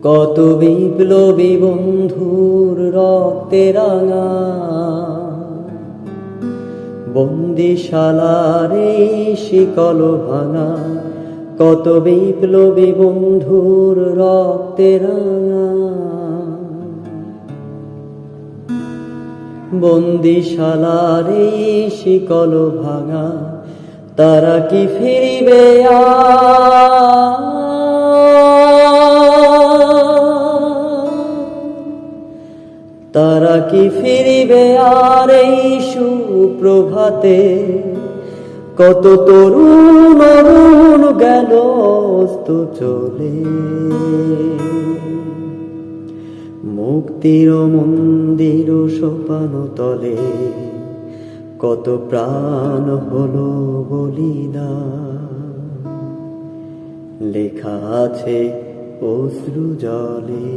কত বিপ্লবী বন্ধুর রক্তে রাঙা বন্দিশালার এই শিকল ভাঙা, কত বিপ্লবী বন্ধুর রক্তে রাঙা বন্দিশালার এই শিকল ভাঙা, তারা কি ফিরিবে তারা কি ফিরিবে আর এই সুপ্রভাতে? কত তরুণ অরুণ গেল অস্ত চলে, মুক্তির মন্দির সোপান তলে কত প্রাণ হলো বলিদান, লেখা আছে অশ্রু জলে।